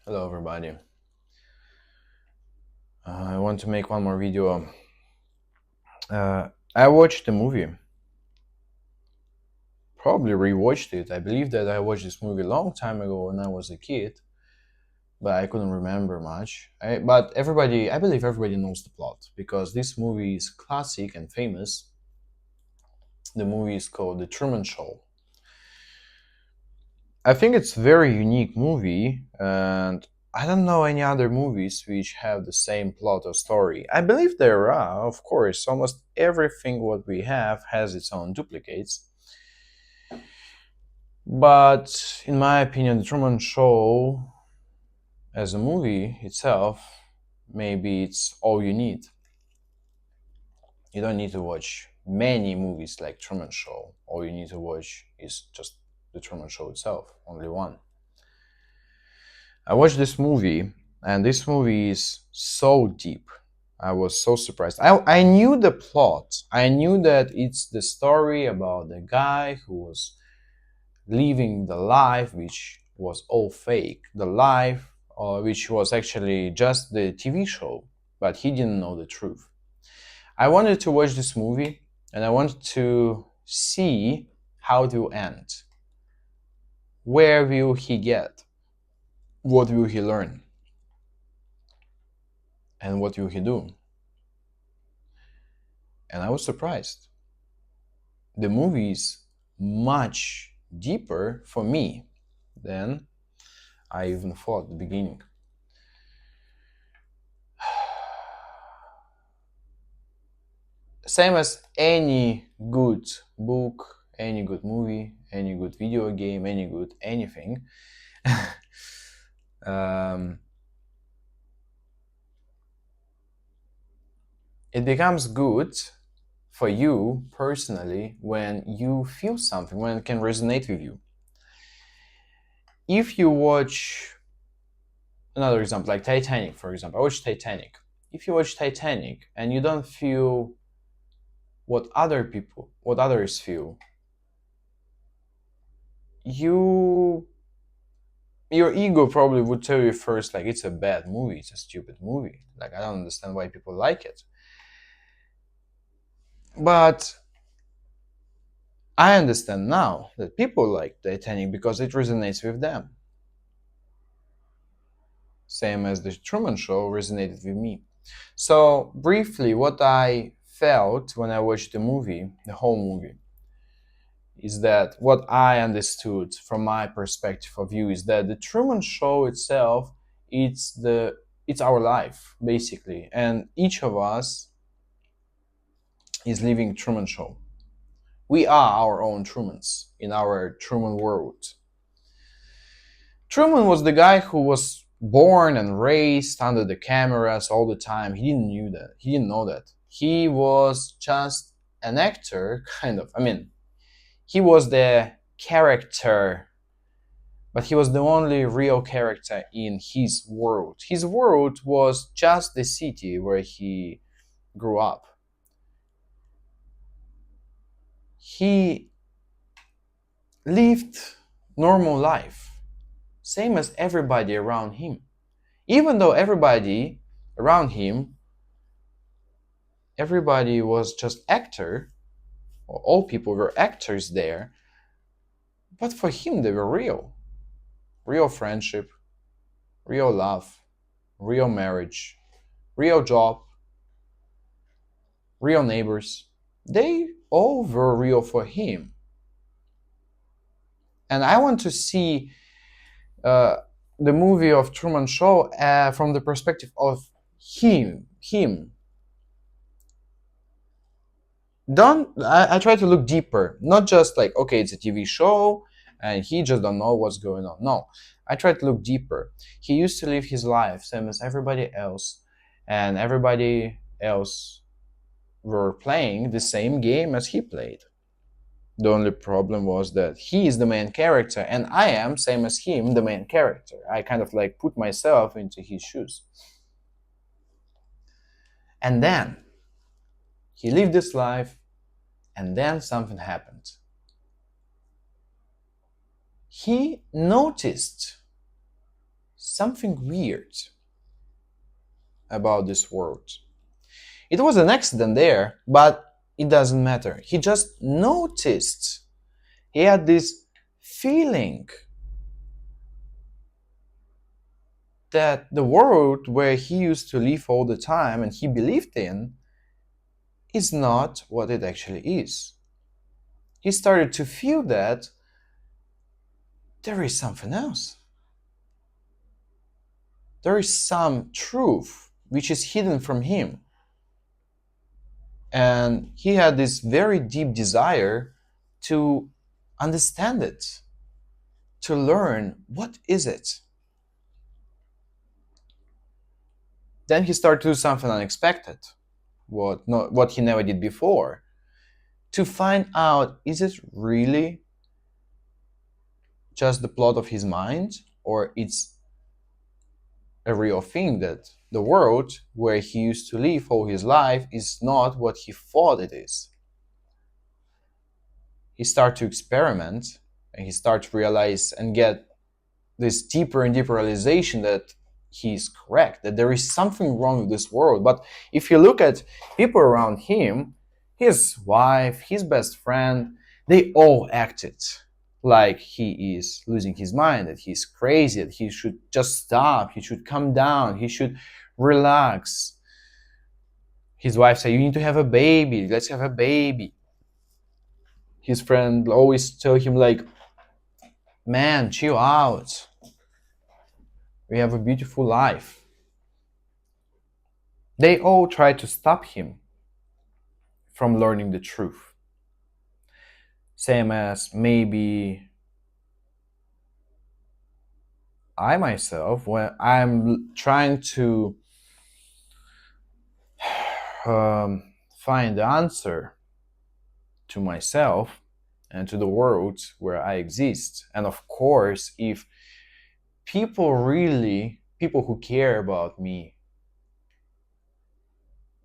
Hello everybody. I want to make one more video. I watched the movie, probably rewatched it. I believe that I watched this movie a long time ago when I was a kid, but I couldn't remember much. I believe everybody knows the plot because this movie is classic and famous. The movie is called The Truman Show. I think it's a very unique movie, and I don't know any other movies which have the same plot or story. I believe there are, of course. Almost everything what we have has its own duplicates. But in my opinion, The Truman Show as a movie itself, maybe it's all you need. You don't need to watch many movies like Truman Show. All you need to watch is just The Truman Show itself, only one. I watched this movie, and this movie is so deep. I was so surprised. I knew the plot. I knew that it's the story about the guy who was living the life which was all fake. The life which was actually just the TV show, but he didn't know the truth. I wanted to watch this movie, and I wanted to see how it will end. Where will he get? What will he learn? And what will he do? And I was surprised. The movie is much deeper for me than I even thought at the beginning. Same as any good book, any good movie, any good video game, any good anything. It becomes good for you personally when you feel something, when it can resonate with you. If you watch another example, like Titanic, for example, I watched Titanic. If you watch Titanic and you don't feel what others feel, your ego probably would tell you first, like, it's a bad movie, it's a stupid movie. Like, I don't understand why people like it. But I understand now that people like Titanic because it resonates with them. Same as the Truman Show resonated with me. So, briefly, what I felt when I watched the movie, the whole movie, is that what I understood from my perspective of view is that the Truman Show itself, it's our life basically, and each of us is living Truman Show. We are our own Trumans in our Truman world. Truman was the guy who was born and raised under the cameras all the time. He didn't know that. He was just an actor, kind of. I mean, he was the character, but he was the only real character in his world. His world was just the city where he grew up. He lived normal life, same as everybody around him. Even though everybody around him, everybody was just actor, or all people were actors there, but for him they were real. Real friendship, real love, real marriage, real job, real neighbors. They all were real for him. And I want to see the movie of Truman Show from the perspective of him. I try to look deeper, not just like, okay, it's a TV show and he just don't know what's going on. No, I try to look deeper. He used to live his life same as everybody else, and everybody else were playing the same game as he played. The only problem was that he is the main character and I am, same as him, the main character. I kind of like put myself into his shoes. And then he lived this life, and then something happened. He noticed something weird about this world. It was an accident there, but it doesn't matter. He just noticed. He had this feeling that the world where he used to live all the time and he believed in is not what it actually is. He started to feel that there is something else. There is some truth which is hidden from him. And he had this very deep desire to understand it, to learn what is it. Then he started to do something unexpected, what he never did before, to find out, is it really just the plot of his mind, or it's a real thing that the world where he used to live all his life is not what he thought it is. He started to experiment, and he started to realize and get this deeper and deeper realization that he's correct, that there is something wrong with this world. But if you look at people around him, his wife, his best friend, they all acted like he is losing his mind, that he's crazy, that he should just stop, he should calm down, he should relax. His wife said, you need to have a baby, let's have a baby. His friend always tell him like, man, chill out, we have a beautiful life. They all try to stop him from learning the truth. Same as maybe I myself, when I'm trying to find the answer to myself and to the world where I exist. And of course, if people who care about me,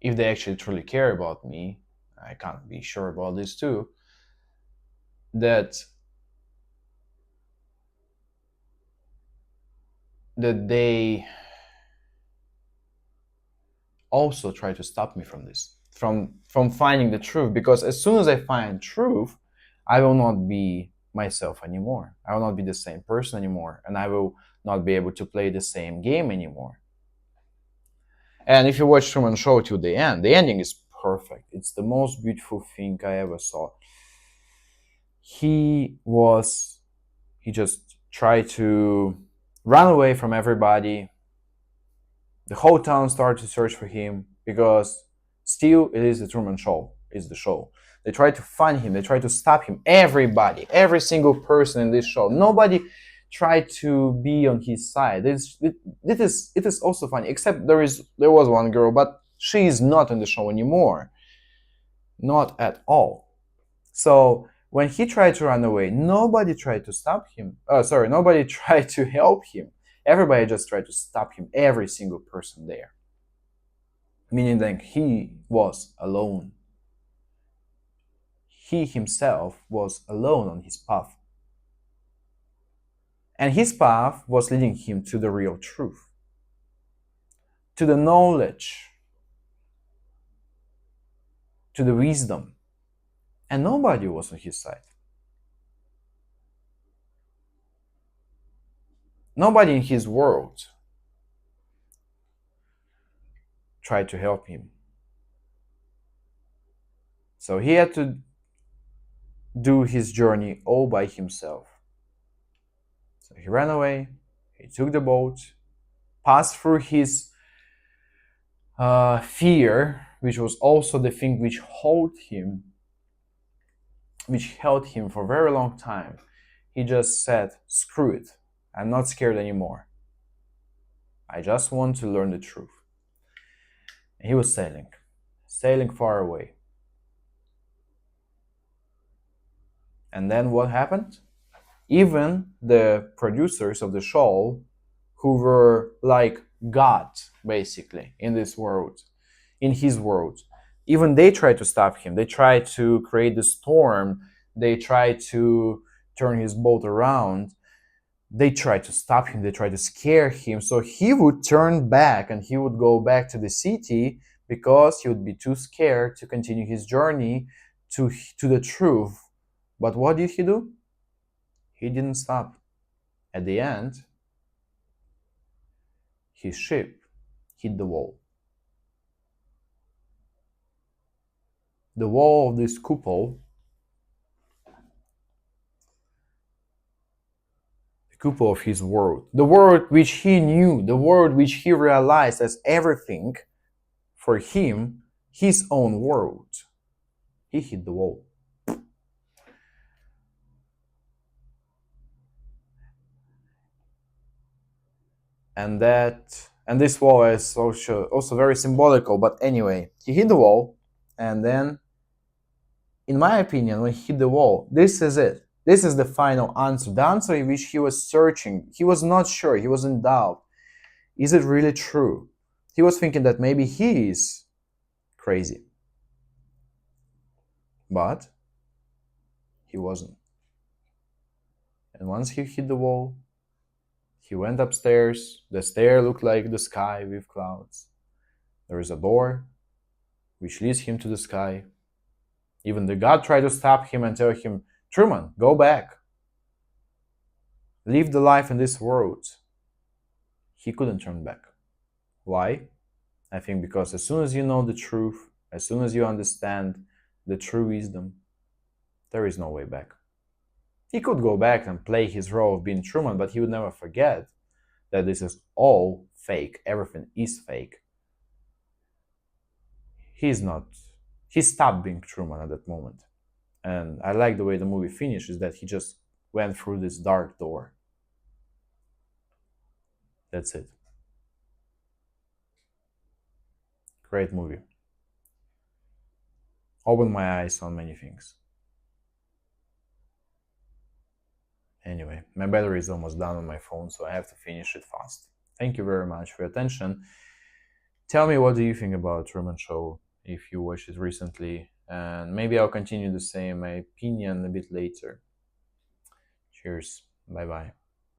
if they actually truly care about me, I can't be sure about this too, that they also try to stop me from this, from finding the truth. Because as soon as I find truth, I will not be myself anymore. I will not be the same person anymore, and I will not be able to play the same game anymore. And if you watch Truman Show till the ending is perfect. It's the most beautiful thing I ever saw. He just tried to run away from everybody. The whole town started to search for him, because still it is the Truman Show, is the show. They try to find him, they try to stop him. Everybody, every single person in this show, nobody tried to be on his side. It is also funny, except there was one girl, but she is not in the show anymore. Not at all. So when he tried to run away, nobody tried to stop him. Nobody tried to help him. Everybody just tried to stop him, every single person there. Meaning that he was alone. He himself was alone on his path. And his path was leading him to the real truth, to the knowledge, to the wisdom. And nobody was on his side. Nobody in his world tried to help him. So he had to do his journey all by himself. So he ran away, he took the boat, passed through his fear, which was also the thing which held him for a very long time. He just said, screw it, I'm not scared anymore. I just want to learn the truth. And he was sailing far away. And then what happened? Even the producers of the show, who were like God, basically, in this world, in his world, even they tried to stop him. They tried to create the storm. They tried to turn his boat around. They tried to stop him, they tried to scare him, so he would turn back and he would go back to the city because he would be too scared to continue his journey to the truth. But what did he do? He didn't stop. At the end, his ship hit the wall. The wall of this cupola of his world, the world which he knew, the world which he realized as everything for him, his own world. He hit the wall. And this wall is also very symbolical, but anyway, he hit the wall, and then, in my opinion, when he hit the wall, this is it. This is the final answer, the answer in which he was searching. He was not sure, he was in doubt. Is it really true? He was thinking that maybe he is crazy, but he wasn't. And once he hit the wall, he went upstairs. The stair looked like the sky with clouds. There is a door which leads him to the sky. Even the God tried to stop him and tell him, Truman, go back. Live the life in this world. He couldn't turn back. Why? I think because as soon as you know the truth, as soon as you understand the true wisdom, there is no way back. He could go back and play his role of being Truman, but he would never forget that this is all fake. Everything is fake. He's not. He stopped being Truman at that moment. And I like the way the movie finishes, that he just went through this dark door. That's it. Great movie. Opened my eyes on many things. Anyway, my battery is almost done on my phone, so I have to finish it fast. Thank you very much for your attention. Tell me, what do you think about Truman Show if you watched it recently, and maybe I'll continue to say my opinion a bit later. Cheers. Bye bye.